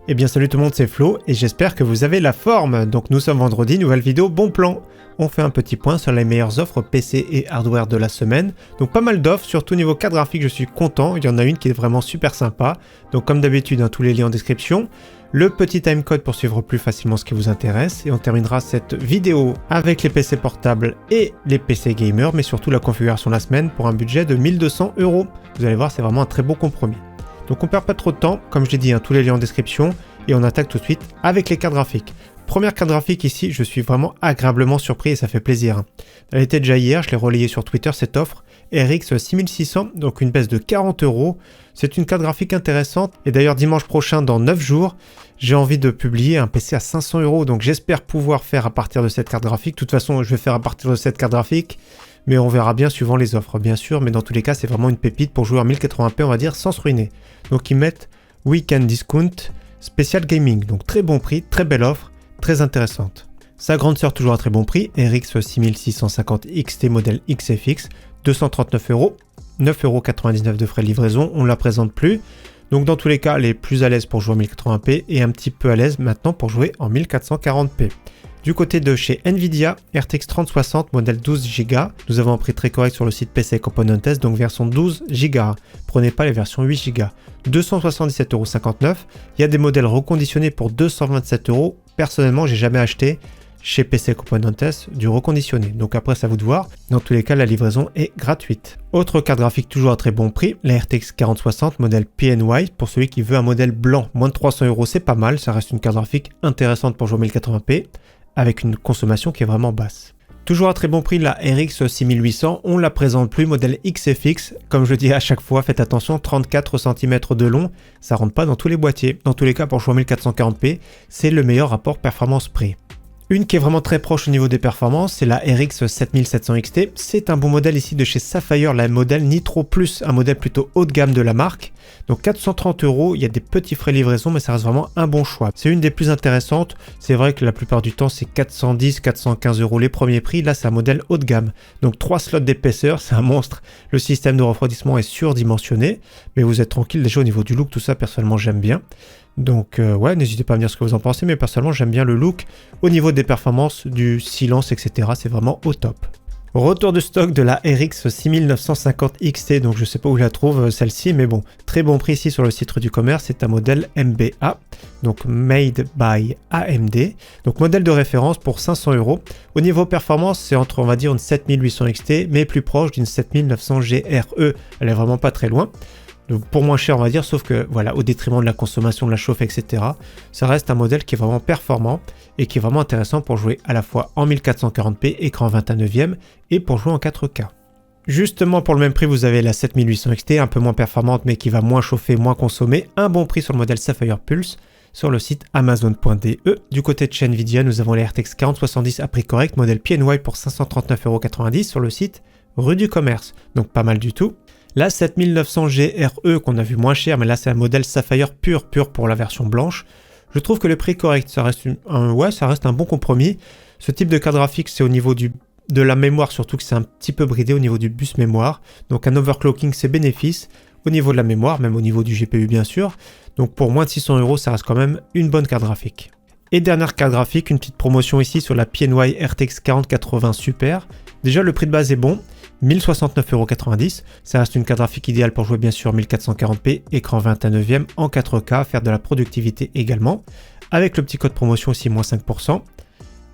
Eh bien salut tout le monde, c'est Flo et j'espère que vous avez la forme. Donc nous sommes vendredi, nouvelle vidéo, bon plan. On fait un petit point sur les meilleures offres PC et hardware de la semaine. Donc pas mal d'offres, surtout niveau carte graphique, je suis content. Il y en a une qui est vraiment super sympa. Donc comme d'habitude, tous les liens en description. Le petit timecode pour suivre plus facilement ce qui vous intéresse. Et on terminera cette vidéo avec les PC portables et les PC gamers, mais surtout la configuration de la semaine pour un budget de 1200 €. Vous allez voir, c'est vraiment un très beau compromis. Donc on perd pas trop de temps, comme je l'ai dit, tous les liens en description, et on attaque tout de suite avec les cartes graphiques. Première carte graphique ici, je suis vraiment agréablement surpris et ça fait plaisir. Elle était déjà hier, je l'ai relayée sur Twitter cette offre, RX 6600, donc une baisse de 40 €. C'est une carte graphique intéressante, et d'ailleurs dimanche prochain, dans 9 jours, j'ai envie de publier un PC à 500 €, donc j'espère pouvoir faire à partir de cette carte graphique. De toute façon, je vais faire à partir de cette carte graphique, mais on verra bien suivant les offres, bien sûr, mais dans tous les cas, c'est vraiment une pépite pour jouer en 1080p, on va dire, sans se ruiner. Donc ils mettent Weekend Discount Special Gaming, donc très bon prix, très belle offre, très intéressante. Sa grande sœur toujours à très bon prix, RX 6650 XT modèle XFX, 239 €, 9,99 € de frais de livraison, on ne la présente plus. Donc dans tous les cas, elle est plus à l'aise pour jouer en 1080p et un petit peu à l'aise maintenant pour jouer en 1440p. Du côté de chez Nvidia, RTX 3060 modèle 12 Go, nous avons un prix très correct sur le site PC Componentes, donc version 12 Go. Prenez pas les versions 8 Go. 277,59 €. Il y a des modèles reconditionnés pour 227 €. Personnellement, j'ai jamais acheté chez PC Componentes du reconditionné. Donc après, c'est à vous de voir. Dans tous les cas, la livraison est gratuite. Autre carte graphique toujours à très bon prix, la RTX 4060 modèle PNY. Pour celui qui veut un modèle blanc, moins de 300 €, c'est pas mal. Ça reste une carte graphique intéressante pour jouer en 1080p. Avec une consommation qui est vraiment basse. Toujours à très bon prix, la RX 6800, on la présente plus, modèle XFX, comme je dis à chaque fois, faites attention, 34 cm de long, ça rentre pas dans tous les boîtiers. Dans tous les cas, pour jouer en 1440p, c'est le meilleur rapport performance-prix. Une qui est vraiment très proche au niveau des performances, c'est la RX 7700 XT. C'est un bon modèle ici de chez Sapphire, la modèle Nitro Plus, un modèle plutôt haut de gamme de la marque. Donc 430 €, il y a des petits frais de livraison, mais ça reste vraiment un bon choix. C'est une des plus intéressantes. C'est vrai que la plupart du temps, c'est 410, 415 € les premiers prix. Là, c'est un modèle haut de gamme. Donc 3 slots d'épaisseur, c'est un monstre. Le système de refroidissement est surdimensionné, mais vous êtes tranquille déjà au niveau du look, tout ça, personnellement, j'aime bien. Donc ouais, n'hésitez pas à me dire ce que vous en pensez, mais personnellement j'aime bien le look. Au niveau des performances, du silence, etc., c'est vraiment au top. Retour de stock de la RX 6950 XT, donc je sais pas où je la trouve celle-ci, mais bon, très bon prix ici sur le site du commerce, c'est un modèle MBA, donc Made by AMD, donc modèle de référence pour 500 €. Au niveau performance, c'est entre, on va dire, une 7800 XT, mais plus proche d'une 7900 GRE, elle est vraiment pas très loin. Donc pour moins cher on va dire, sauf que voilà, au détriment de la consommation, de la chauffe, etc. Ça reste un modèle qui est vraiment performant et qui est vraiment intéressant pour jouer à la fois en 1440p, écran 21/9 et pour jouer en 4K. Justement pour le même prix vous avez la 7800 XT, un peu moins performante mais qui va moins chauffer, moins consommer. Un bon prix sur le modèle Sapphire Pulse sur le site Amazon.de. Du côté de chez Nvidia, nous avons les RTX 4070 à prix correct, modèle PNY pour 539,90 € sur le site Rue du Commerce. Donc pas mal du tout. La 7900 GRE qu'on a vu moins cher, mais là c'est un modèle Sapphire pur pour la version blanche. Je trouve que le prix est correct, ça reste un bon compromis. Ce type de carte graphique, c'est au niveau de la mémoire, surtout que c'est un petit peu bridé au niveau du bus mémoire. Donc un overclocking c'est bénéfice au niveau de la mémoire, même au niveau du GPU bien sûr. Donc pour moins de 600 €, ça reste quand même une bonne carte graphique. Et dernière carte graphique, une petite promotion ici sur la PNY RTX 4080 Super. Déjà le prix de base est bon, 1069,90 €. Ça reste une carte graphique idéale pour jouer bien sûr 1440p, écran 21/9 en 4K, faire de la productivité également. Avec le petit code promotion aussi, moins 5%.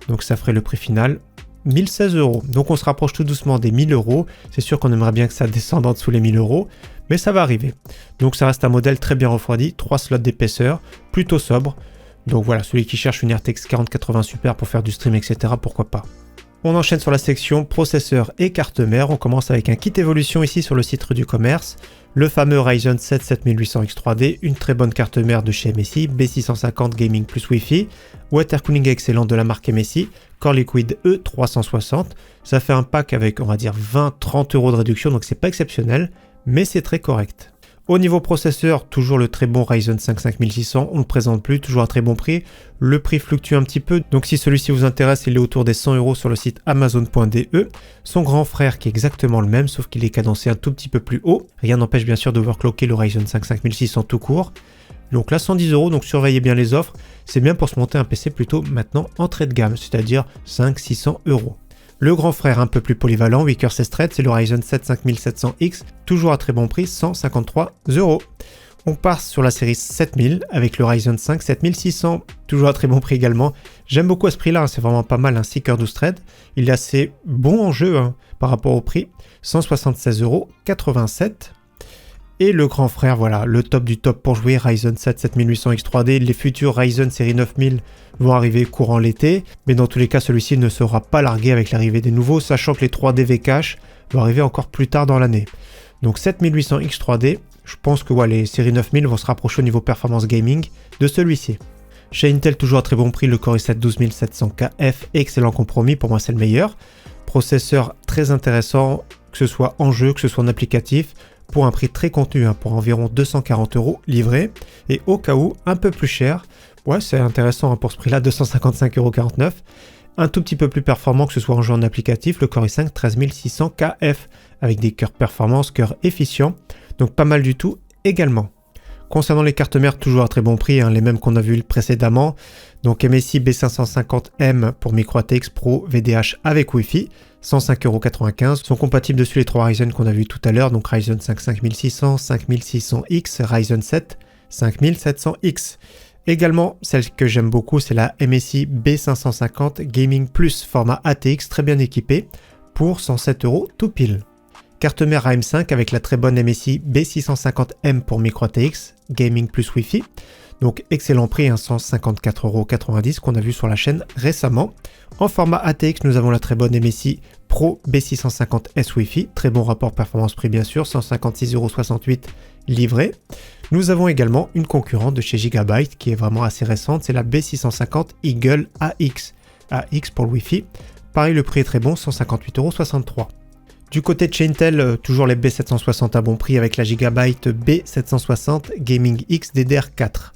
Donc ça ferait le prix final 1016 €. Donc on se rapproche tout doucement des 1000 €. C'est sûr qu'on aimerait bien que ça descende en dessous les 1000 €, mais ça va arriver. Donc ça reste un modèle très bien refroidi, 3 slots d'épaisseur, plutôt sobre. Donc voilà, celui qui cherche une RTX 4080 Super pour faire du stream, etc., pourquoi pas. On enchaîne sur la section processeur et carte mère. On commence avec un kit évolution ici sur le site Rue du Commerce. Le fameux Ryzen 7 7800 X3D, une très bonne carte mère de chez MSI, B650 Gaming plus Wi-Fi, water cooling excellent de la marque MSI, Core Liquid E360. Ça fait un pack avec, on va dire, 20-30 € de réduction, donc c'est pas exceptionnel, mais c'est très correct. Au niveau processeur, toujours le très bon Ryzen 5 5600, on ne le présente plus, toujours à très bon prix. Le prix fluctue un petit peu, donc si celui-ci vous intéresse, il est autour des 100 € sur le site Amazon.de. Son grand frère qui est exactement le même, sauf qu'il est cadencé un tout petit peu plus haut. Rien n'empêche bien sûr d'overclocker le Ryzen 5 5600 tout court. Donc là 110 €, donc surveillez bien les offres, c'est bien pour se monter un PC plutôt maintenant entrée de gamme, c'est-à-dire 500-600 €. Le grand frère un peu plus polyvalent, Weaker Thread, c'est le Ryzen 7 5700X, toujours à très bon prix, 153 €. On part sur la série 7000 avec le Ryzen 5 7600, toujours à très bon prix également. J'aime beaucoup à ce prix-là, c'est vraiment pas mal, un Seeker 12 thread. Il est assez bon en jeu par rapport au prix, 176,87 €. Et le grand frère, voilà, le top du top pour jouer, Ryzen 7 7800X 3D. Les futurs Ryzen série 9000 vont arriver courant l'été, mais dans tous les cas, celui-ci ne sera pas largué avec l'arrivée des nouveaux, sachant que les 3D V-Cache vont arriver encore plus tard dans l'année. Donc 7800X 3D, je pense que les séries 9000 vont se rapprocher au niveau performance gaming de celui-ci. Chez Intel, toujours à très bon prix, le Core i7 12700KF, excellent compromis, pour moi c'est le meilleur. Processeur très intéressant, que ce soit en jeu, que ce soit en applicatif, pour un prix très contenu, pour environ 240 € livré, et au cas où, un peu plus cher, c'est intéressant pour ce prix-là, 255,49 €. Un tout petit peu plus performant, que ce soit en jeu en applicatif, le Core i5 13600KF, avec des cœurs performance, cœurs efficients, donc pas mal du tout également. Concernant les cartes mères, toujours à très bon prix, les mêmes qu'on a vu précédemment, donc MSI B550M pour MicroATX Pro VDH avec Wi-Fi, 105,95 €, sont compatibles dessus les 3 Ryzen qu'on a vu tout à l'heure, donc Ryzen 5 5600, 5600X, Ryzen 7 5700X. Également, celle que j'aime beaucoup, c'est la MSI B550 Gaming Plus format ATX très bien équipée pour 107 € tout pile. Carte mère AM5 avec la très bonne MSI B650M pour MicroATX Gaming Plus Wi-Fi. Donc excellent prix, 154,90 € qu'on a vu sur la chaîne récemment. En format ATX, nous avons la très bonne MSI Pro B650S Wi-Fi. Très bon rapport performance-prix bien sûr, 156,68 € livré. Nous avons également une concurrente de chez Gigabyte qui est vraiment assez récente, c'est la B650 Eagle AX. AX pour le Wi-Fi. Pareil, le prix est très bon, 158,63 €. Du côté de chez Intel, toujours les B760 à bon prix avec la Gigabyte B760 Gaming X DDR4.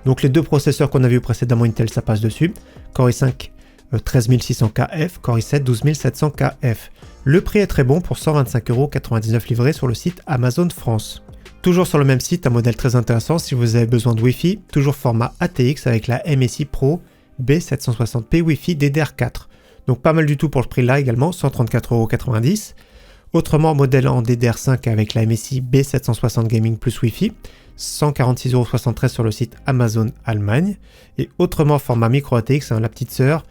Donc les deux processeurs qu'on a vus précédemment Intel, ça passe dessus. Core i5 13600KF, Core i7 12700KF. Le prix est très bon pour 125,99 € livré sur le site Amazon France. Toujours sur le même site, un modèle très intéressant si vous avez besoin de Wi-Fi, toujours format ATX avec la MSI Pro B760p Wi-Fi DDR4. Donc pas mal du tout pour le prix là également, 134,90 €. Autrement, modèle en DDR5 avec la MSI B760 Gaming Plus Wi-Fi, 146,73 € sur le site Amazon Allemagne. Et autrement, format micro ATX, la petite sœur,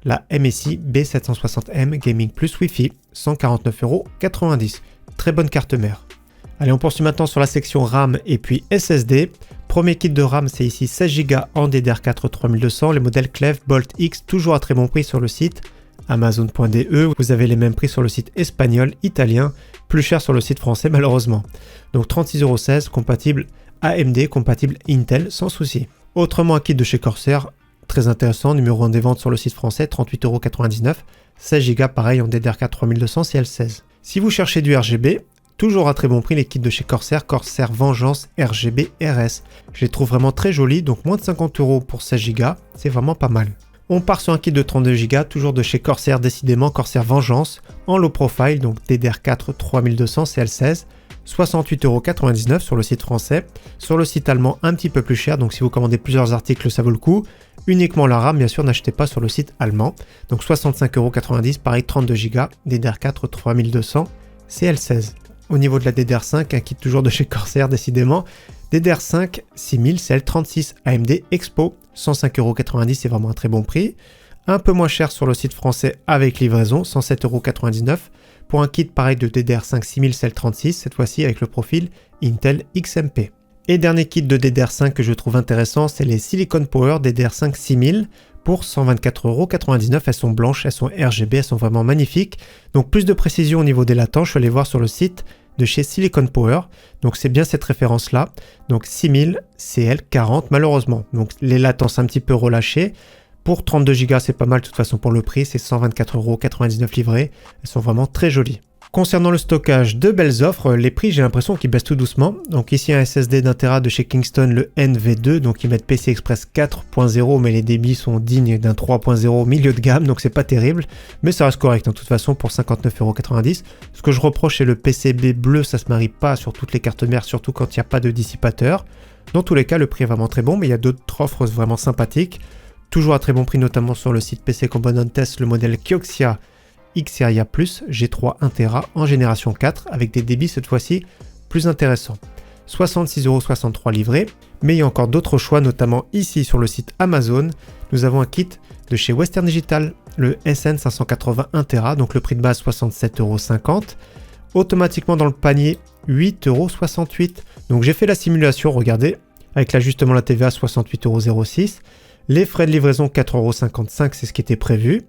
la MSI B760M Gaming Plus Wi-Fi, 149,90 €. Très bonne carte mère. Allez, on poursuit maintenant sur la section RAM et puis SSD. Premier kit de RAM, c'est ici 16 Go en DDR4 3200, les modèles Cleve Bolt X, toujours à très bon prix sur le site Amazon.de. Vous avez les mêmes prix sur le site espagnol, italien, plus cher sur le site français malheureusement. Donc 36,16 €, compatible AMD, compatible Intel, sans souci. Autrement, un kit de chez Corsair, très intéressant, numéro 1 des ventes sur le site français, 38,99 €, 16 Go pareil en DDR4 3200 CL16. Si vous cherchez du RGB, toujours à très bon prix les kits de chez Corsair, Corsair Vengeance RGB RS. Je les trouve vraiment très jolis, donc moins de 50 € pour 16 Go, c'est vraiment pas mal. On part sur un kit de 32 Go, toujours de chez Corsair, décidément Corsair Vengeance, en low profile, donc DDR4 3200 CL16, 68,99 € sur le site français. Sur le site allemand, un petit peu plus cher, donc si vous commandez plusieurs articles, ça vaut le coup. Uniquement la RAM, bien sûr, n'achetez pas sur le site allemand. Donc 65,90 €, pareil 32 Go, DDR4 3200 CL16. Au niveau de la DDR5, un kit toujours de chez Corsair, décidément. DDR5 6000 CL36 AMD Expo, 105,90 €, c'est vraiment un très bon prix. Un peu moins cher sur le site français avec livraison, 107,99 € pour un kit pareil de DDR5 6000 CL36, cette fois-ci avec le profil Intel XMP. Et dernier kit de DDR5 que je trouve intéressant, c'est les Silicon Power DDR5 6000 pour 124,99 €. Elles sont blanches, elles sont RGB, elles sont vraiment magnifiques. Donc plus de précision au niveau des latences, je suis allé voir sur le site de chez Silicon Power. Donc c'est bien cette référence là. Donc 6000 CL40 malheureusement. Donc les latences un petit peu relâchées. Pour 32 Go c'est pas mal de toute façon pour le prix. C'est 124,99 € livrés. Elles sont vraiment très jolies. Concernant le stockage, de belles offres, les prix j'ai l'impression qu'ils baissent tout doucement. Donc ici un SSD d'1 Tera de chez Kingston, le NV2, donc ils mettent PCI Express 4.0 mais les débits sont dignes d'un 3.0 milieu de gamme, donc c'est pas terrible, mais ça reste correct de toute façon pour 59,90 €. Ce que je reproche c'est le PCB bleu, ça se marie pas sur toutes les cartes mères, surtout quand il n'y a pas de dissipateur. Dans tous les cas, le prix est vraiment très bon, mais il y a d'autres offres vraiment sympathiques. Toujours à très bon prix, notamment sur le site PC Component Test, le modèle Kioxia Xperia Plus G3 1TB en génération 4 avec des débits cette fois-ci plus intéressants. 66,63€ livré, mais il y a encore d'autres choix, notamment ici sur le site Amazon. Nous avons un kit de chez Western Digital, le SN580 1TB, donc le prix de base 67,50€. Automatiquement dans le panier 8,68€. Donc j'ai fait la simulation, regardez, avec l'ajustement de la TVA 68,06€. Les frais de livraison 4,55€, c'est ce qui était prévu.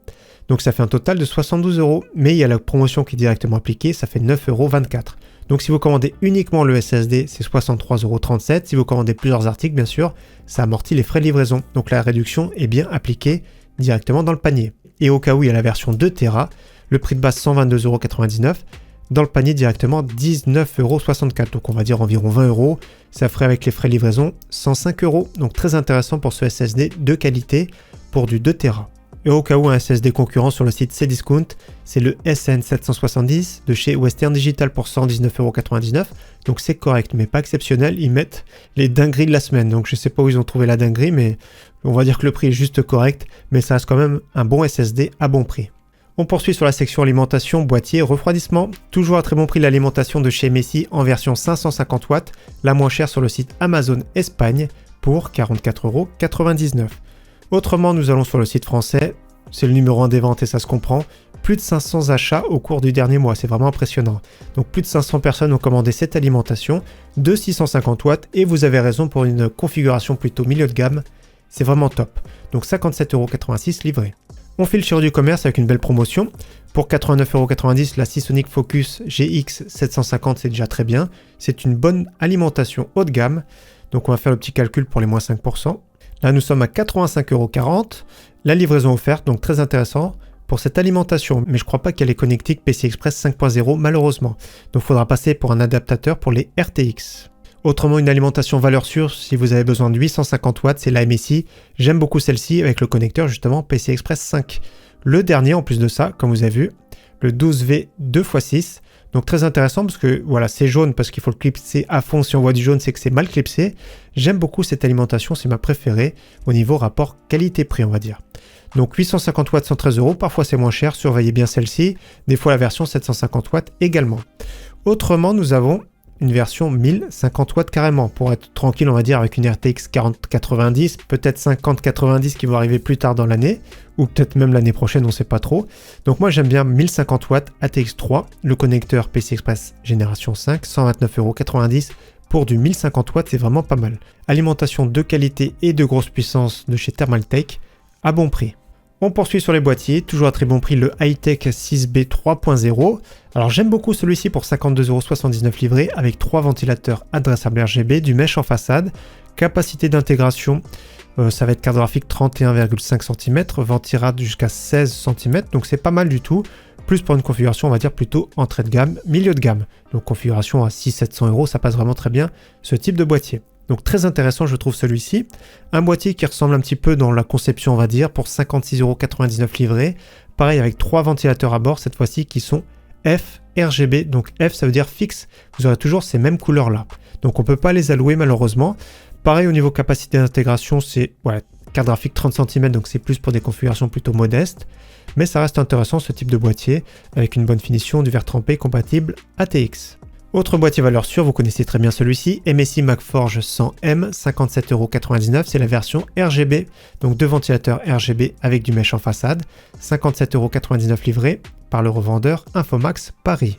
Donc ça fait un total de 72€. Mais il y a la promotion qui est directement appliquée, ça fait 9,24€. Donc si vous commandez uniquement le SSD, c'est 63,37€. Si vous commandez plusieurs articles, bien sûr, ça amortit les frais de livraison. Donc la réduction est bien appliquée directement dans le panier. Et au cas où il y a la version 2TB, le prix de base 122,99€. Dans le panier directement 19,64€. Donc on va dire environ 20€. Ça ferait avec les frais de livraison 105€. Donc très intéressant pour ce SSD de qualité pour du 2TB. Et au cas où un SSD concurrent sur le site Cdiscount, c'est le SN770 de chez Western Digital pour 119,99€. Donc c'est correct, mais pas exceptionnel. Ils mettent les dingueries de la semaine. Donc je sais pas où ils ont trouvé la dinguerie, mais on va dire que le prix est juste correct. Mais ça reste quand même un bon SSD à bon prix. On poursuit sur la section alimentation, boîtier, refroidissement. Toujours à très bon prix l'alimentation de chez Messi en version 550 watts, la moins chère sur le site Amazon Espagne pour 44,99€. Autrement, nous allons sur le site français, c'est le numéro 1 des ventes et ça se comprend. Plus de 500 achats au cours du dernier mois, c'est vraiment impressionnant. Donc plus de 500 personnes ont commandé cette alimentation de 650 watts et vous avez raison pour une configuration plutôt milieu de gamme, c'est vraiment top. Donc 57,86€ livré. On file sur du commerce avec une belle promotion. Pour 89,90€, la Seasonic Focus GX 750, c'est déjà très bien. C'est une bonne alimentation haut de gamme. Donc on va faire le petit calcul pour les moins 5%. Là, nous sommes à 85,40€. La livraison offerte, donc très intéressant pour cette alimentation. Mais je ne crois pas qu'elle est connectique PCI Express 5.0, malheureusement. Donc il faudra passer pour un adaptateur pour les RTX. Autrement, une alimentation valeur sûre, si vous avez besoin de 850 watts, c'est la MSI. J'aime beaucoup celle-ci avec le connecteur justement PCI Express 5. Le dernier, en plus de ça, comme vous avez vu, le 12V 2x6. Donc très intéressant parce que voilà, c'est jaune parce qu'il faut le clipser à fond. Si on voit du jaune, c'est que c'est mal clipsé. J'aime beaucoup cette alimentation, c'est ma préférée au niveau rapport qualité-prix, on va dire. Donc 850 watts, 113€. Parfois c'est moins cher, surveillez bien celle-ci. Des fois la version 750 watts également. Autrement, nous avons une version 1050 watts carrément, pour être tranquille on va dire avec une RTX 4090, peut-être 5090 qui vont arriver plus tard dans l'année, ou peut-être même l'année prochaine, on ne sait pas trop. Donc moi j'aime bien 1050 watts ATX 3, le connecteur PCI Express génération 5, 129,90€ pour du 1050 watts, c'est vraiment pas mal. Alimentation de qualité et de grosse puissance de chez Thermaltake, à bon prix. On poursuit sur les boîtiers, toujours à très bon prix le Hightech 6B 3.0. Alors j'aime beaucoup celui-ci pour 52,79€ livré avec 3 ventilateurs adressables RGB, du mesh en façade, capacité d'intégration, ça va être carte graphique 31,5 cm, ventirad jusqu'à 16 cm, donc c'est pas mal du tout. Plus pour une configuration on va dire plutôt entrée de gamme, milieu de gamme. Donc configuration à 600-700€, ça passe vraiment très bien ce type de boîtier. Donc très intéressant je trouve celui-ci. Un boîtier qui ressemble un petit peu dans la conception on va dire pour 56,99€ livré. Pareil avec 3 ventilateurs à bord cette fois-ci qui sont F RGB. Donc F ça veut dire fixe. Vous aurez toujours ces mêmes couleurs là. Donc on ne peut pas les allouer malheureusement. Pareil au niveau capacité d'intégration c'est carte graphique 30 cm donc c'est plus pour des configurations plutôt modestes. Mais ça reste intéressant ce type de boîtier avec une bonne finition, du verre trempé compatible ATX. Autre boîtier valeur sûre, vous connaissez très bien celui-ci, MSI MagForge 100M, 57,99€, c'est la version RGB, donc 2 ventilateurs RGB avec du mesh en façade, 57,99€ livré par le revendeur Infomax Paris.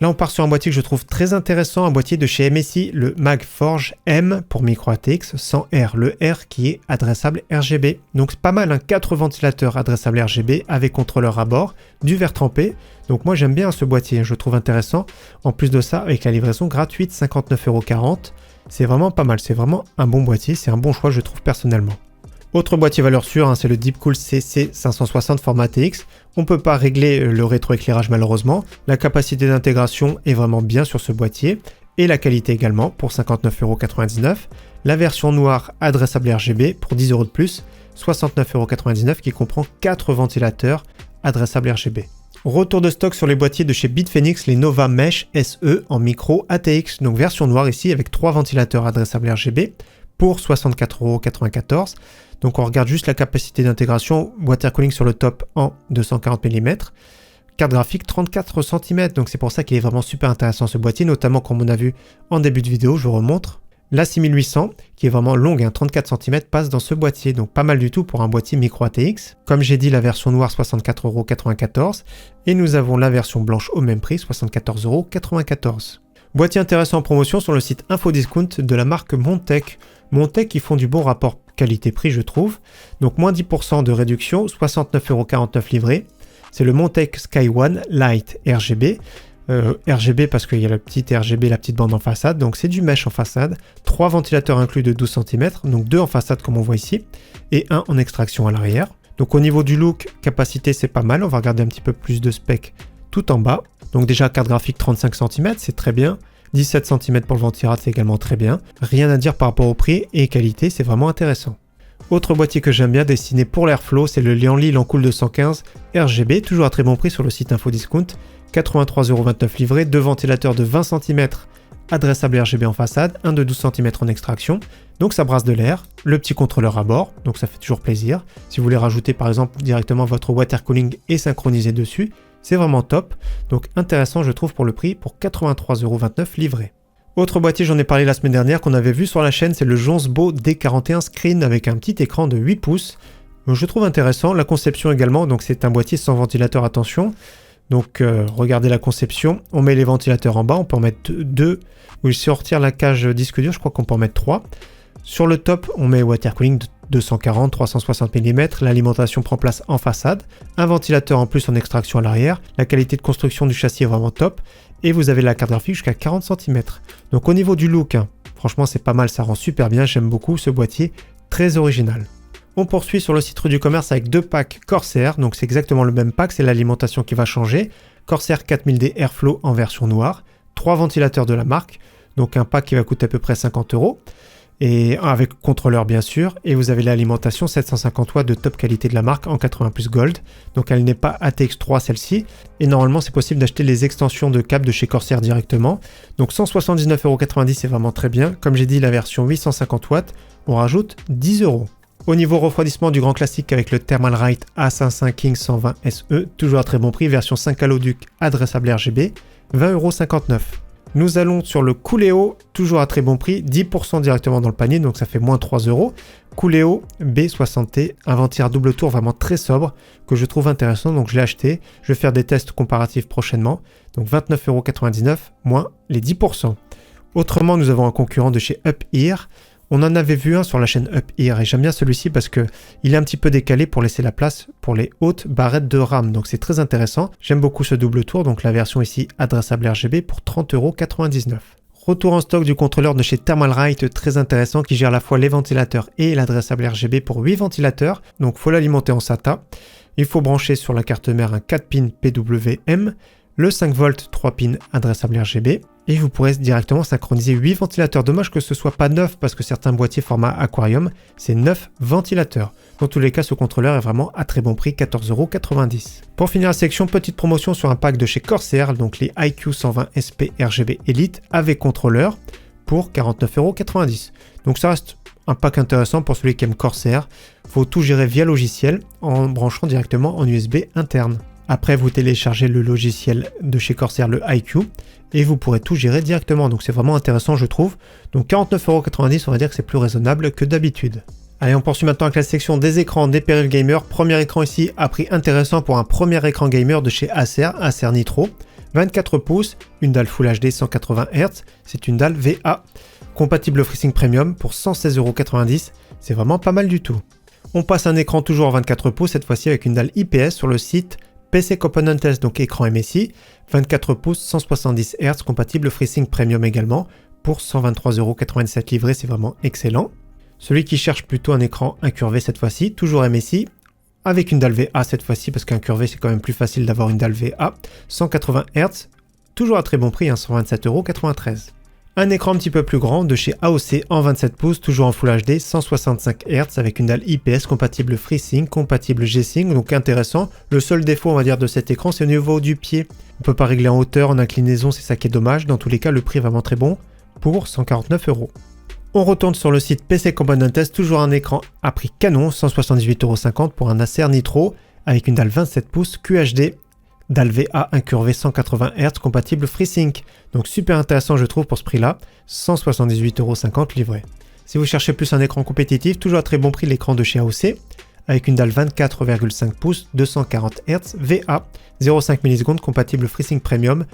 Là on part sur un boîtier que je trouve très intéressant, un boîtier de chez MSI, le MagForge M pour micro ATX 100R, le R qui est adressable RGB. Donc c'est pas mal, 4 ventilateurs adressables RGB avec contrôleur à bord, du verre trempé. Donc moi j'aime bien ce boîtier, je le trouve intéressant. En plus de ça, avec la livraison gratuite 59,40€, c'est vraiment pas mal, c'est vraiment un bon boîtier, c'est un bon choix je trouve personnellement. Autre boîtier valeur sûre, c'est le Deepcool CC560 format ATX. On ne peut pas régler le rétroéclairage malheureusement. La capacité d'intégration est vraiment bien sur ce boîtier. Et la qualité également pour 59,99€. La version noire adressable RGB pour 10€ de plus, 69,99€ qui comprend 4 ventilateurs adressables RGB. Retour de stock sur les boîtiers de chez Bitfenix, les Nova Mesh SE en micro ATX, donc version noire ici avec 3 ventilateurs adressables RGB pour 64,94 €. Donc on regarde juste la capacité d'intégration, water cooling sur le top en 240 mm. Carte graphique 34 cm, donc c'est pour ça qu'il est vraiment super intéressant ce boîtier, notamment comme on a vu en début de vidéo, je vous remontre. La 6800, qui est vraiment longue, 34 cm, passe dans ce boîtier, donc pas mal du tout pour un boîtier micro ATX. Comme j'ai dit, la version noire 64,94 €, et nous avons la version blanche au même prix, 74,94 €. Boîtier intéressant en promotion sur le site Infodiscount de la marque Montech. Montech qui font du bon rapport qualité-prix je trouve, donc moins 10% de réduction, 69,49 € livré. C'est le Montech Sky One Light RGB. RGB parce qu'il y a la petite RGB, la petite bande en façade, donc c'est du mesh en façade, 3 ventilateurs inclus de 12 cm, donc 2 en façade comme on voit ici, et 1 en extraction à l'arrière. Donc au niveau du look, capacité c'est pas mal, on va regarder un petit peu plus de specs tout en bas. Donc déjà carte graphique 35 cm, c'est très bien, 17 cm pour le ventirad, c'est également très bien. Rien à dire par rapport au prix et qualité, c'est vraiment intéressant. Autre boîtier que j'aime bien destiné pour l'airflow, c'est le Lianli Lancool 215 RGB, toujours à très bon prix sur le site Infodiscount, 83,29 € livré, 2 ventilateurs de 20 cm adressable RGB en façade, un de 12 cm en extraction, donc ça brasse de l'air, le petit contrôleur à bord, donc ça fait toujours plaisir. Si vous voulez rajouter par exemple directement votre water cooling et synchroniser dessus, c'est vraiment top, donc intéressant je trouve pour le prix, pour 83,29 € livré. Autre boîtier, j'en ai parlé la semaine dernière, qu'on avait vu sur la chaîne, c'est le Jonsbo D41 Screen avec un petit écran de 8 pouces. Donc, je trouve intéressant, la conception également, donc c'est un boîtier sans ventilateur, attention. Donc regardez la conception, on met les ventilateurs en bas, on peut en mettre 2, ou sortir la cage disque dur, je crois qu'on peut en mettre 3. Sur le top, on met water cooling 240, 360 mm, l'alimentation prend place en façade, un ventilateur en plus en extraction à l'arrière, la qualité de construction du châssis est vraiment top, et vous avez la carte graphique jusqu'à 40 cm. Donc au niveau du look, franchement c'est pas mal, ça rend super bien, j'aime beaucoup ce boîtier, très original. On poursuit sur le site Rue du Commerce avec 2 packs Corsair, donc c'est exactement le même pack, c'est l'alimentation qui va changer. Corsair 4000D Airflow en version noire, 3 ventilateurs de la marque, donc un pack qui va coûter à peu près 50 €, et avec contrôleur bien sûr, et vous avez l'alimentation 750 watts de top qualité de la marque en 80+ Gold, donc elle n'est pas ATX3 celle-ci, et normalement c'est possible d'acheter les extensions de câbles de chez Corsair directement, donc 179,90 € c'est vraiment très bien, comme j'ai dit la version 850 watts, on rajoute 10 €. Au niveau refroidissement du grand classique avec le Thermalright A55 King 120 SE, toujours à très bon prix, version 5 haloduc adressable RGB, 20,59 €. Nous allons sur le Cooleo, toujours à très bon prix, 10% directement dans le panier, donc ça fait moins 3 €. Cooleo B60T, un ventileur double tour vraiment très sobre, que je trouve intéressant, donc je l'ai acheté. Je vais faire des tests comparatifs prochainement, donc 29,99 € moins les 10%. Autrement, nous avons un concurrent de chez UpEar. On en avait vu un sur la chaîne UpEar et j'aime bien celui-ci parce que il est un petit peu décalé pour laisser la place pour les hautes barrettes de RAM. Donc c'est très intéressant. J'aime beaucoup ce double tour. Donc la version ici adressable RGB pour 30,99 €. Retour en stock du contrôleur de chez Thermalright très intéressant qui gère à la fois les ventilateurs et l'adressable RGB pour 8 ventilateurs. Donc faut l'alimenter en SATA. Il faut brancher sur la carte mère un 4 pins PWM, le 5 volts 3 pins adressable RGB. Et vous pourrez directement synchroniser 8 ventilateurs. Dommage que ce soit pas 9 parce que certains boîtiers format aquarium, c'est 9 ventilateurs. Dans tous les cas, ce contrôleur est vraiment à très bon prix, 14,90 €. Pour finir la section, petite promotion sur un pack de chez Corsair, donc les IQ 120 SP RGB Elite avec contrôleur pour 49,90 €. Donc ça reste un pack intéressant pour celui qui aime Corsair. Faut tout gérer via logiciel en branchant directement en USB interne. Après, vous téléchargez le logiciel de chez Corsair, le IQ, et vous pourrez tout gérer directement. Donc c'est vraiment intéressant, je trouve. Donc 49,90 €, on va dire que c'est plus raisonnable que d'habitude. Allez, on poursuit maintenant avec la section des écrans des périphéries gamer. Premier écran ici, à prix intéressant pour un premier écran gamer de chez Acer, Acer Nitro. 24 pouces, une dalle Full HD 180 Hz, c'est une dalle VA. Compatible FreeSync Premium pour 116,90 €, c'est vraiment pas mal du tout. On passe un écran toujours 24 pouces, cette fois-ci avec une dalle IPS sur le site PC Component Test, donc écran MSI, 24 pouces, 170 Hz, compatible FreeSync Premium également, pour 123,97 € livré, c'est vraiment excellent. Celui qui cherche plutôt un écran incurvé cette fois-ci, toujours MSI, avec une dalle VA cette fois-ci, parce qu'incurvé c'est quand même plus facile d'avoir une dalle VA, 180 Hz, toujours à très bon prix, 127,93 €. Un écran un petit peu plus grand de chez AOC en 27 pouces, toujours en Full HD, 165 Hz avec une dalle IPS compatible FreeSync, compatible G-Sync, donc intéressant. Le seul défaut on va dire de cet écran c'est au niveau du pied. On peut pas régler en hauteur, en inclinaison, c'est ça qui est dommage. Dans tous les cas le prix est vraiment très bon pour 149 €. On retourne sur le site PC Component Test, toujours un écran à prix canon, 178,50 € pour un Acer Nitro avec une dalle 27 pouces QHD, dalle VA incurvée 180 Hz compatible FreeSync. Donc super intéressant je trouve pour ce prix-là, 178,50 € livré. Si vous cherchez plus un écran compétitif, toujours à très bon prix l'écran de chez AOC avec une dalle 24,5 pouces, 240 Hz, VA, 0,5 ms compatible FreeSync Premium.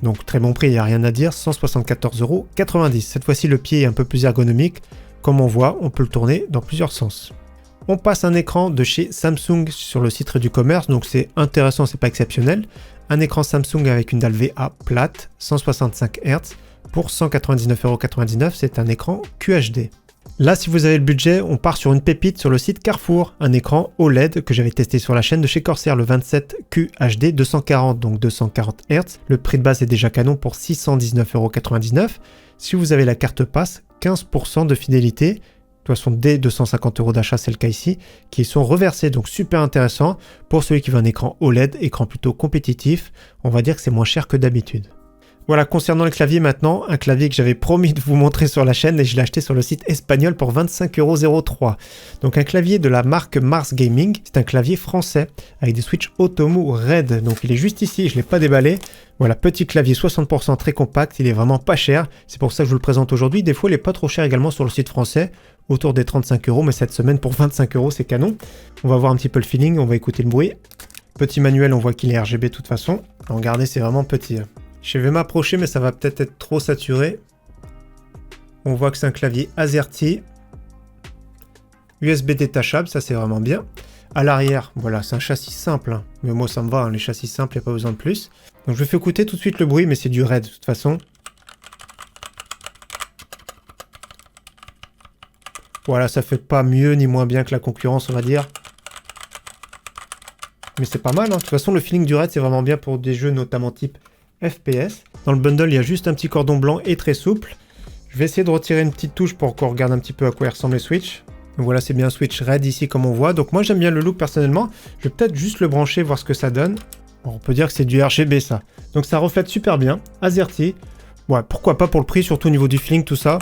Donc très bon prix, il n'y a rien à dire, 174,90 €. Cette fois-ci le pied est un peu plus ergonomique, comme on voit on peut le tourner dans plusieurs sens. On passe un écran de chez Samsung sur le site du commerce, donc c'est intéressant, c'est pas exceptionnel. Un écran Samsung avec une dalle VA plate, 165 Hz, pour 199,99 €, c'est un écran QHD. Là, si vous avez le budget, on part sur une pépite sur le site Carrefour, un écran OLED que j'avais testé sur la chaîne de chez Corsair, le 27 QHD 240, donc 240 Hz. Le prix de base est déjà canon pour 619,99 €. Si vous avez la carte passe, 15% de fidélité, de toute façon dès 250 € d'achat, c'est le cas ici, qui sont reversés, donc super intéressant pour celui qui veut un écran OLED, écran plutôt compétitif. On va dire que c'est moins cher que d'habitude. Voilà, concernant le clavier maintenant, un clavier que j'avais promis de vous montrer sur la chaîne et je l'ai acheté sur le site espagnol pour 25,03 €. Donc un clavier de la marque Mars Gaming, c'est un clavier français avec des switches Automo Red. Donc il est juste ici, je ne l'ai pas déballé. Voilà, petit clavier 60% très compact, il est vraiment pas cher. C'est pour ça que je vous le présente aujourd'hui. Des fois il est pas trop cher également sur le site français, autour des 35 €, mais cette semaine pour 25 € c'est canon. On va voir un petit peu le feeling, on va écouter le bruit. Petit manuel, on voit qu'il est RGB de toute façon. Regardez, c'est vraiment petit. Je vais m'approcher, mais ça va peut-être être trop saturé. On voit que c'est un clavier AZERTY. USB détachable, ça c'est vraiment bien. À l'arrière, voilà, c'est un châssis simple. Mais moi ça me va, les châssis simples, il n'y a pas besoin de plus. Donc je fais écouter tout de suite le bruit, mais c'est du RED de toute façon. Voilà, ça fait pas mieux ni moins bien que la concurrence, on va dire. Mais c'est pas mal, hein. De toute façon, le feeling du RED, c'est vraiment bien pour des jeux notamment type FPS. Dans le bundle, il y a juste un petit cordon blanc et très souple. Je vais essayer de retirer une petite touche pour qu'on regarde un petit peu à quoi ressemble les switches. Donc voilà, c'est bien un switch RED ici comme on voit. Donc moi j'aime bien le look personnellement. Je vais peut-être juste le brancher, voir ce que ça donne. Bon, on peut dire que c'est du RGB ça. Donc ça reflète super bien. AZERTY. Ouais, pourquoi pas pour le prix, surtout au niveau du feeling, tout ça.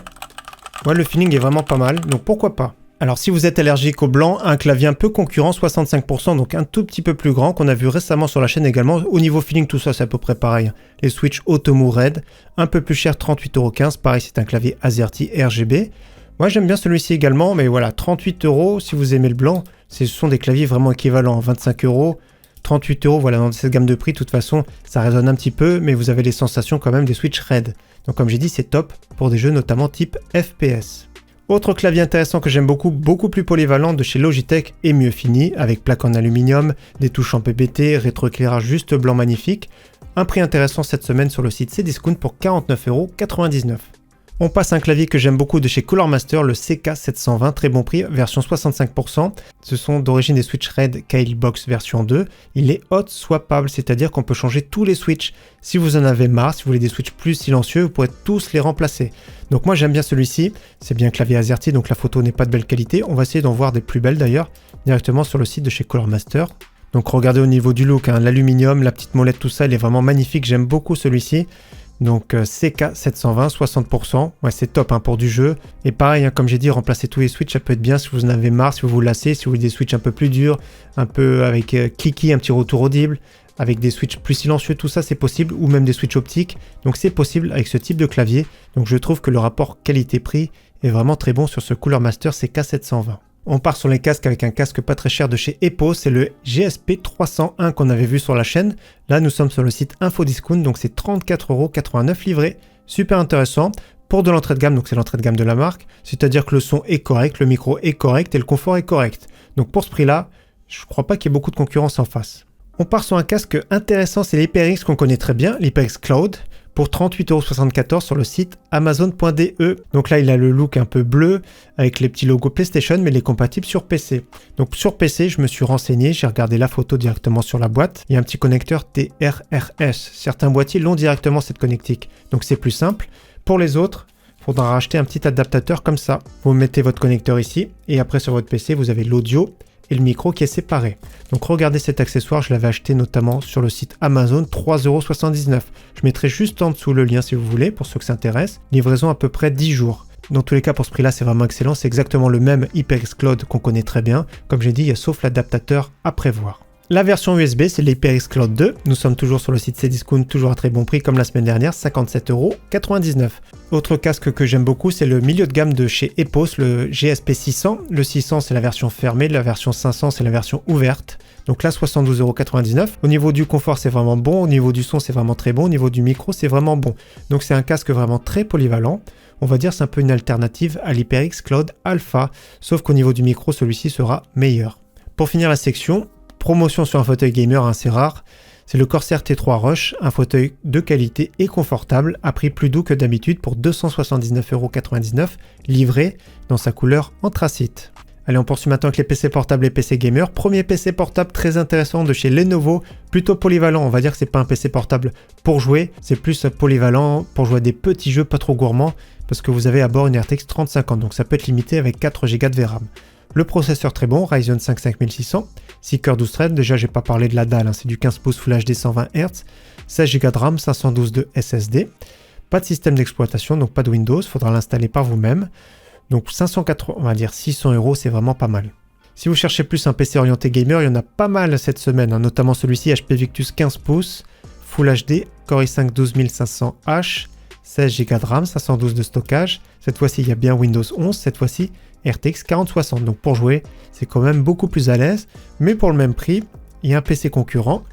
Ouais, le feeling est vraiment pas mal, donc pourquoi pas. Alors si vous êtes allergique au blanc, un clavier un peu concurrent, 65%, donc un tout petit peu plus grand, qu'on a vu récemment sur la chaîne également. Au niveau feeling, tout ça c'est à peu près pareil. Les switches Automo Red, un peu plus cher, 38,15 €. Pareil, c'est un clavier AZERTY RGB. Moi j'aime bien celui-ci également, mais voilà, 38 € si vous aimez le blanc. Ce sont des claviers vraiment équivalents, 25 €, 38 €, voilà, dans cette gamme de prix, de toute façon, ça résonne un petit peu, mais vous avez les sensations quand même des switches Red. Donc comme j'ai dit, c'est top pour des jeux notamment type FPS. Autre clavier intéressant que j'aime beaucoup, beaucoup plus polyvalent de chez Logitech et mieux fini, avec plaque en aluminium, des touches en PBT, rétroéclairage juste blanc magnifique. Un prix intéressant cette semaine sur le site Cdiscount pour 49,99 €. On passe à un clavier que j'aime beaucoup de chez Cooler Master, le CK720, très bon prix, version 65%. Ce sont d'origine des switches Red Kyle Box version 2. Il est hot swappable, c'est-à-dire qu'on peut changer tous les switches. Si vous en avez marre, si vous voulez des switches plus silencieux, vous pourrez tous les remplacer. Donc moi j'aime bien celui-ci, c'est bien clavier AZERTY, donc la photo n'est pas de belle qualité. On va essayer d'en voir des plus belles d'ailleurs, directement sur le site de chez Cooler Master. Donc regardez au niveau du look, hein, l'aluminium, la petite molette, tout ça, il est vraiment magnifique, j'aime beaucoup celui-ci. Donc CK720, 60%, ouais c'est top hein, pour du jeu. Et pareil, hein, comme j'ai dit, remplacer tous les switches, ça peut être bien si vous en avez marre, si vous vous lassez, si vous voulez des switches un peu plus durs, un peu avec clicky, un petit retour audible, avec des switches plus silencieux, tout ça c'est possible, ou même des switches optiques. Donc c'est possible avec ce type de clavier. Donc je trouve que le rapport qualité-prix est vraiment très bon sur ce Cooler Master CK720. On part sur les casques avec un casque pas très cher de chez Epos, c'est le GSP301 qu'on avait vu sur la chaîne. Là nous sommes sur le site Infodiscount, donc c'est 34,89 € livré. Super intéressant pour de l'entrée de gamme, donc c'est l'entrée de gamme de la marque. C'est-à-dire que le son est correct, le micro est correct et le confort est correct. Donc pour ce prix-là, je crois pas qu'il y ait beaucoup de concurrence en face. On part sur un casque intéressant, c'est l'HyperX qu'on connaît très bien, l'HyperX Cloud, pour 38,74 € sur le site Amazon.de. Donc là, il a le look un peu bleu avec les petits logos PlayStation, mais il est compatible sur PC. Donc sur PC, je me suis renseigné, j'ai regardé la photo directement sur la boîte. Il y a un petit connecteur TRRS. Certains boîtiers l'ont directement cette connectique, donc c'est plus simple. Pour les autres, il faudra racheter un petit adaptateur comme ça. Vous mettez votre connecteur ici, et après sur votre PC, vous avez l'audio et le micro qui est séparé. Donc regardez cet accessoire, je l'avais acheté notamment sur le site Amazon, 3,79 €. Je mettrai juste en dessous le lien si vous voulez, pour ceux que ça intéresse. Livraison à peu près 10 jours. Dans tous les cas, pour ce prix-là, c'est vraiment excellent. C'est exactement le même HyperX Cloud qu'on connaît très bien. Comme j'ai dit, il y a sauf l'adaptateur à prévoir. La version USB, c'est l'HyperX Cloud 2. Nous sommes toujours sur le site Cdiscount, toujours à très bon prix comme la semaine dernière, 57,99 €. Autre casque que j'aime beaucoup, c'est le milieu de gamme de chez Epos, le GSP 600. Le 600, c'est la version fermée, la version 500, c'est la version ouverte. Donc là, 72,99 €. Au niveau du confort, c'est vraiment bon. Au niveau du son, c'est vraiment très bon. Au niveau du micro, c'est vraiment bon. Donc c'est un casque vraiment très polyvalent. On va dire c'est un peu une alternative à l'HyperX Cloud Alpha, sauf qu'au niveau du micro, celui-ci sera meilleur. Pour finir la section, promotion sur un fauteuil gamer assez rare, c'est le Corsair T3 Rush, un fauteuil de qualité et confortable, à prix plus doux que d'habitude pour 279,99 €, livré dans sa couleur anthracite. Allez, on poursuit maintenant avec les PC portables et PC gamer. Premier PC portable très intéressant de chez Lenovo, plutôt polyvalent. On va dire que c'est pas un PC portable pour jouer, c'est plus polyvalent pour jouer à des petits jeux pas trop gourmands, parce que vous avez à bord une RTX 3050, donc ça peut être limité avec 4 Go de VRAM. Le processeur très bon, Ryzen 5 5600, 6 cœurs 12 threads, déjà j'ai pas parlé de la dalle, c'est du 15 pouces Full HD 120 Hz, 16 Go de RAM, 512 de SSD, pas de système d'exploitation, donc pas de Windows, faudra l'installer par vous-même. Donc 580, on va dire 600 €, c'est vraiment pas mal. Si vous cherchez plus un PC orienté gamer, il y en a pas mal cette semaine, notamment celui-ci HP Victus 15 pouces, Full HD, Core i5 12500H, 16 Go de RAM, 512 de stockage. Cette fois-ci, il y a bien Windows 11, cette fois-ci RTX 4060. Donc pour jouer, c'est quand même beaucoup plus à l'aise, mais pour le même prix, il y a un PC concurrent,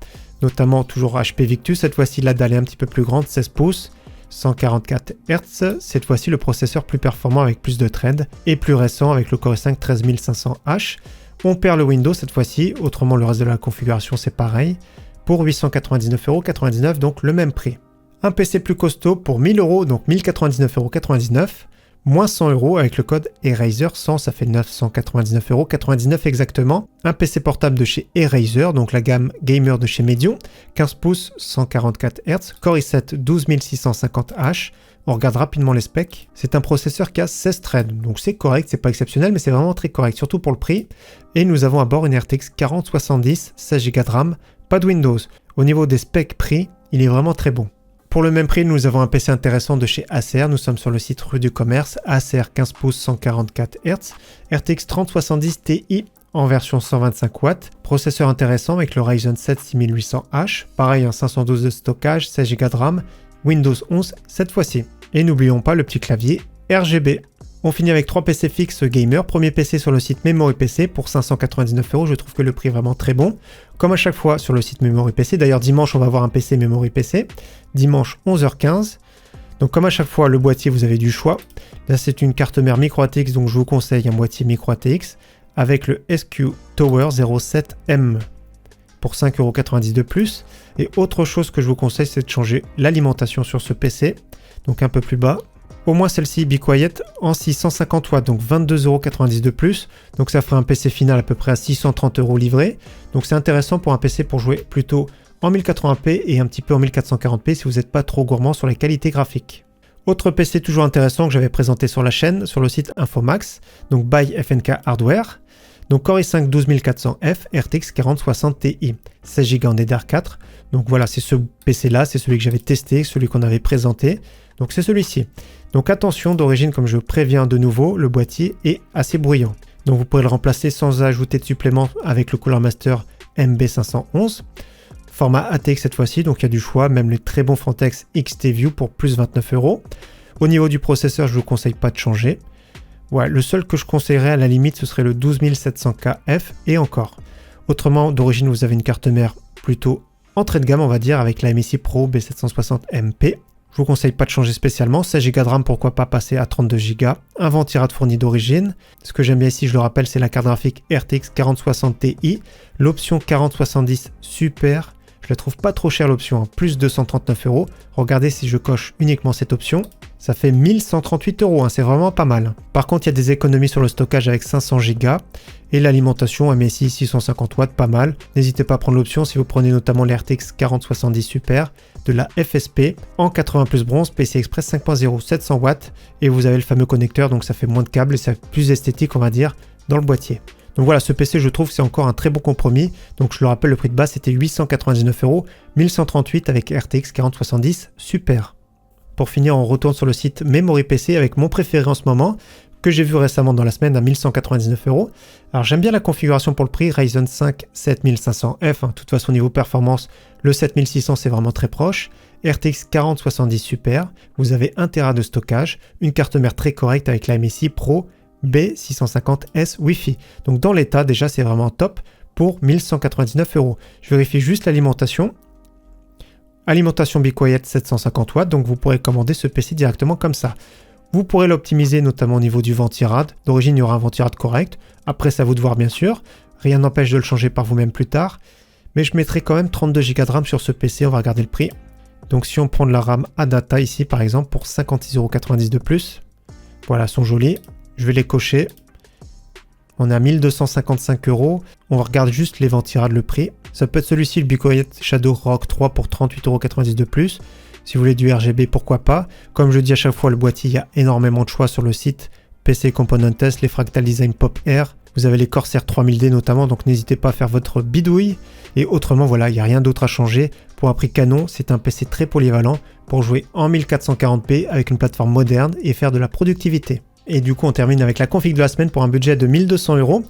notamment toujours HP Victus, cette fois-ci la dalle est un petit peu plus grande, 16 pouces, 144 Hz, cette fois-ci le processeur plus performant avec plus de threads et plus récent avec le Core i5 13500H. On perd le Windows cette fois-ci, autrement le reste de la configuration c'est pareil, pour 899,99 €, donc le même prix. Un PC plus costaud pour 1000 €, donc 1099,99 €, moins 100 € avec le code Eraser 100, ça fait 999,99 € exactement. Un PC portable de chez Eraser, donc la gamme gamer de chez Medion, 15 pouces, 144 Hz, Core i7 12650H. On regarde rapidement les specs. C'est un processeur qui a 16 threads, donc c'est correct, c'est pas exceptionnel, mais c'est vraiment très correct, surtout pour le prix. Et nous avons à bord une RTX 4070, 16 Go de RAM, pas de Windows. Au niveau des specs prix, il est vraiment très bon. Pour le même prix, nous avons un PC intéressant de chez Acer. Nous sommes sur le site Rue du Commerce. Acer 15 pouces 144 Hz. RTX 3070 Ti en version 125 watts. Processeur intéressant avec le Ryzen 7 6800H. Pareil, 512 de stockage, 16 Go de RAM. Windows 11 cette fois-ci. Et n'oublions pas le petit clavier RGB. On finit avec 3 PC fixes gamer. Premier PC sur le site Memory PC pour 599 €. Je trouve que le prix est vraiment très bon. Comme à chaque fois sur le site Memory PC. D'ailleurs, dimanche, on va avoir un PC Memory PC. Dimanche, 11h15. Donc, comme à chaque fois, le boîtier, vous avez du choix. Là, c'est une carte mère micro ATX. Donc, je vous conseille un boîtier micro ATX avec le SQ Tower 07M pour 5,90 € de plus. Et autre chose que je vous conseille, c'est de changer l'alimentation sur ce PC. Donc, un peu plus bas. Au moins celle-ci, Be Quiet, en 650 watts, donc 22,90 € de plus. Donc ça fera un PC final à peu près à 630 € livré. Donc c'est intéressant pour un PC pour jouer plutôt en 1080p et un petit peu en 1440p si vous n'êtes pas trop gourmand sur les qualités graphiques. Autre PC toujours intéressant que j'avais présenté sur la chaîne, sur le site Infomax, donc by FNK Hardware. Donc Core i5 12400F, RTX 4060 Ti, 16 Go en DDR4. Donc voilà, c'est ce PC-là, c'est celui que j'avais testé, celui qu'on avait présenté. Donc c'est celui-ci. Donc attention, d'origine, comme je préviens de nouveau, le boîtier est assez bruyant. Donc vous pourrez le remplacer sans ajouter de supplément avec le Cooler Master MB511. Format ATX cette fois-ci, donc il y a du choix, même les très bons Frontex XT-View pour plus 29 €. Au niveau du processeur, je ne vous conseille pas de changer. Ouais, le seul que je conseillerais à la limite, ce serait le 12700KF et encore. Autrement, d'origine, vous avez une carte mère plutôt entrée de gamme, on va dire, avec la MSI Pro B760MP. Je vous conseille pas de changer spécialement. 16 Go de RAM, pourquoi pas passer à 32 Go. Un ventirad fourni d'origine. Ce que j'aime bien ici, je le rappelle, c'est la carte graphique RTX 4060 Ti. L'option 4070 Super. Je la trouve pas trop chère l'option, plus 239 €. Regardez si je coche uniquement cette option. Ça fait 1138 €, c'est vraiment pas mal. Par contre, il y a des économies sur le stockage avec 500 Go et l'alimentation MSI 650 watts, pas mal. N'hésitez pas à prendre l'option si vous prenez notamment l'RTX 4070 Super de la FSP en 80 plus bronze, PCI Express 5.0, 700 watts et vous avez le fameux connecteur, donc ça fait moins de câbles et c'est plus esthétique, on va dire, dans le boîtier. Donc voilà, ce PC, je trouve que c'est encore un très bon compromis. Donc je le rappelle, le prix de base c'était 899 €, 1138 avec RTX 4070 Super. Pour finir, on retourne sur le site Memory PC avec mon préféré en ce moment, que j'ai vu récemment dans la semaine à 1199 €. Alors j'aime bien la configuration pour le prix, Ryzen 5 7500F, de toute façon niveau performance, le 7600 c'est vraiment très proche. RTX 4070 Super, vous avez 1 Tera de stockage, une carte mère très correcte avec la MSI Pro B650S Wi-Fi. Donc dans l'état déjà c'est vraiment top pour 1199 €. Je vérifie juste l'alimentation. Alimentation Be Quiet 750 watts, donc vous pourrez commander ce PC directement comme ça. Vous pourrez l'optimiser notamment au niveau du ventirad. D'origine, il y aura un ventirad correct. Après, c'est à vous de voir bien sûr. Rien n'empêche de le changer par vous-même plus tard. Mais je mettrai quand même 32 Go de RAM sur ce PC. On va regarder le prix. Donc si on prend de la RAM Adata ici par exemple pour 56,90 € de plus. Voilà, elles sont jolies. Je vais les cocher. On est à 1255 €. On va regarder juste les ventirad, le prix. Ça peut être celui-ci, le Be Quiet Shadow Rock 3 pour 38,90 € de plus. Si vous voulez du RGB, pourquoi pas. Comme je dis à chaque fois, le boîtier, il y a énormément de choix sur le site. PC Component Test, les Fractal Design Pop Air. Vous avez les Corsair 3000D notamment, donc n'hésitez pas à faire votre bidouille. Et autrement, voilà, il n'y a rien d'autre à changer. Pour un prix canon, c'est un PC très polyvalent pour jouer en 1440p avec une plateforme moderne et faire de la productivité. Et du coup, on termine avec la config de la semaine pour un budget de 1200 €.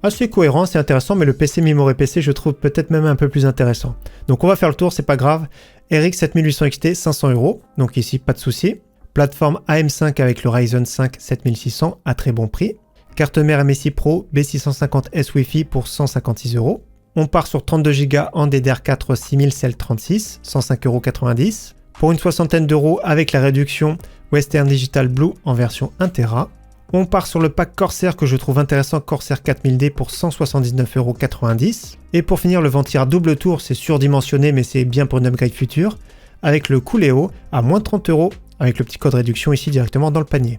Assez cohérent, c'est intéressant, mais le PC Memory PC, je trouve peut-être même un peu plus intéressant. Donc on va faire le tour, c'est pas grave. RX 7800 XT, 500 €, donc ici pas de souci. Plateforme AM5 avec le Ryzen 5 7600 à très bon prix. Carte mère MSI Pro B650S Wi-Fi pour 156 €. On part sur 32 Go en DDR4 6000CL36, 105,90 €. Pour une soixantaine d'euros avec la réduction Western Digital Blue en version 1 Tera. On part sur le pack Corsair que je trouve intéressant, Corsair 4000D pour 179,90 €. Et pour finir, le ventirad double tour, c'est surdimensionné mais c'est bien pour une upgrade future, avec le Cooleo à moins 30 €, avec le petit code réduction ici directement dans le panier.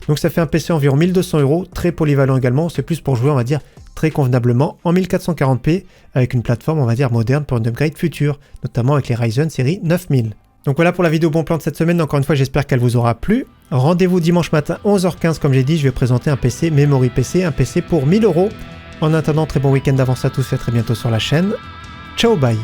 Donc ça fait un PC environ 1200 €, très polyvalent également, c'est plus pour jouer on va dire très convenablement en 1440p, avec une plateforme on va dire moderne pour une upgrade future, notamment avec les Ryzen série 9000. Donc voilà pour la vidéo bon plan de cette semaine, encore une fois j'espère qu'elle vous aura plu. Rendez-vous dimanche matin 11h15 comme j'ai dit, je vais présenter un PC Memory PC, un PC pour 1000 €. En attendant, très bon week-end d'avance à tous et à très bientôt sur la chaîne. Ciao, bye.